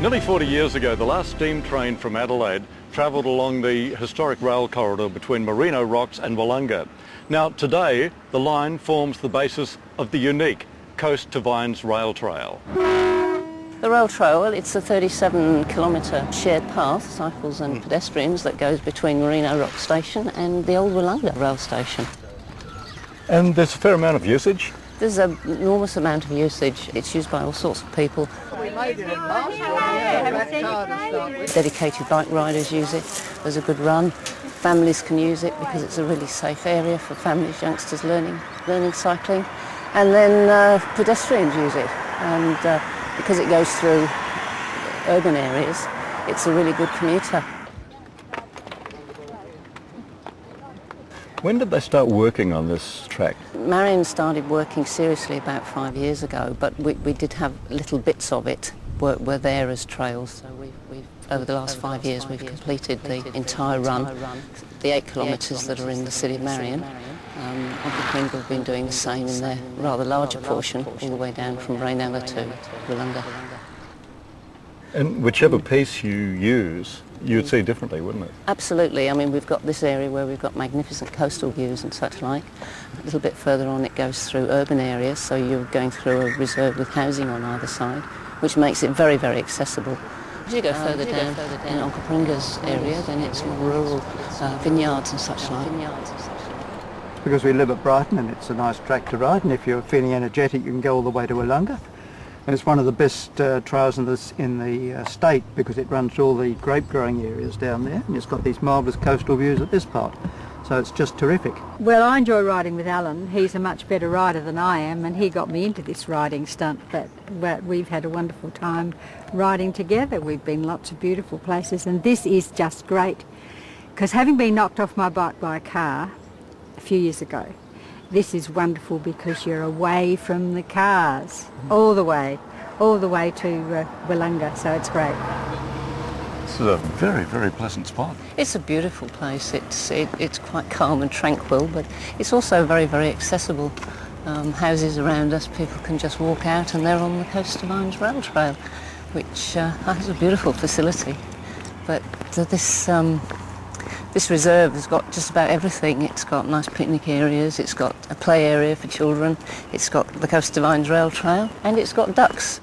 Nearly 40 years ago, the last steam train from Adelaide travelled along the historic rail corridor between Marino Rocks and Willunga. Now today, the line forms the basis of the unique Coast to Vines rail trail. The rail trail, it's a 37-kilometre shared path, cycles and pedestrians, that goes between Marino Rock Station and the old Willunga rail station. And there's a fair amount of usage? There's an enormous amount of usage. It's used by all sorts of people. Dedicated bike riders use it. There's a good run. Families can use it because it's a really safe area for families, youngsters learning cycling. And then pedestrians use it. And because it goes through urban areas, it's a really good commuter. When did they start working on this track? Marion started working seriously about 5 years ago, but we did have little bits of it were there as trails. So we've over the last 5 years we've completed the entire run, the 8 kilometres that are in the City of Marion. Hackham have been doing the same in their rather larger portion, all the way down from Reynella to Willunga. And whichever piece you use, you'd see differently, wouldn't it? Absolutely. I mean, we've got this area where we've got magnificent coastal views and such like. A little bit further on it goes through urban areas, so you're going through a reserve with housing on either side, which makes it very, very accessible. As you go further down in Uncle Pringa's area, then it's more rural vineyards and such like. Because we live at Brighton and it's a nice track to ride, and if you're feeling energetic you can go all the way to Willunga. And it's one of the best trails in the state because it runs through all the grape growing areas down there, and it's got these marvellous coastal views at this part. So it's just terrific. Well, I enjoy riding with Alan. He's a much better rider than I am, and he got me into this riding stunt. But we've had a wonderful time riding together. We've been lots of beautiful places, and this is just great. Because having been knocked off my bike by a car a few years ago, this is wonderful because you're away from the cars, all the way to Willunga, so it's great. This is a very, very pleasant spot. It's a beautiful place. It's quite calm and tranquil, but it's also very, very accessible. Houses around us, people can just walk out and they're on the Coast to Vines rail trail, which has a beautiful facility. But this reserve has got just about everything. It's got nice picnic areas, it's got a play area for children, it's got the Coast to Vines rail trail, and it's got ducks.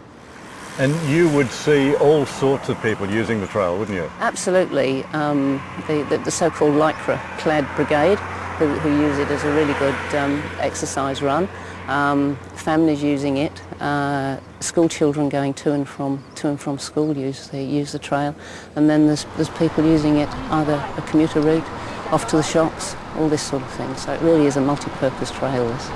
And you would see all sorts of people using the trail, wouldn't you? Absolutely. The so-called lycra-clad brigade, who use it as a really good exercise run. Families using it. School children going to and from school use the trail, and then there's people using it either a commuter route, off to the shops, all this sort of thing. So it really is a multi-purpose trail. This.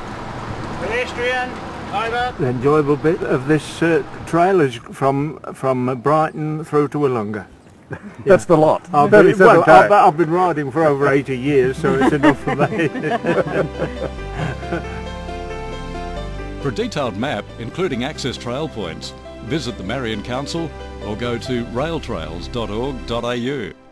Pedestrian, over. The enjoyable bit of this trail is from Brighton through to Willunga. That's the lot. I've been riding for over 80 years, so it's enough for me. For a detailed map, including access trail points, visit the Marion Council or go to railtrails.org.au.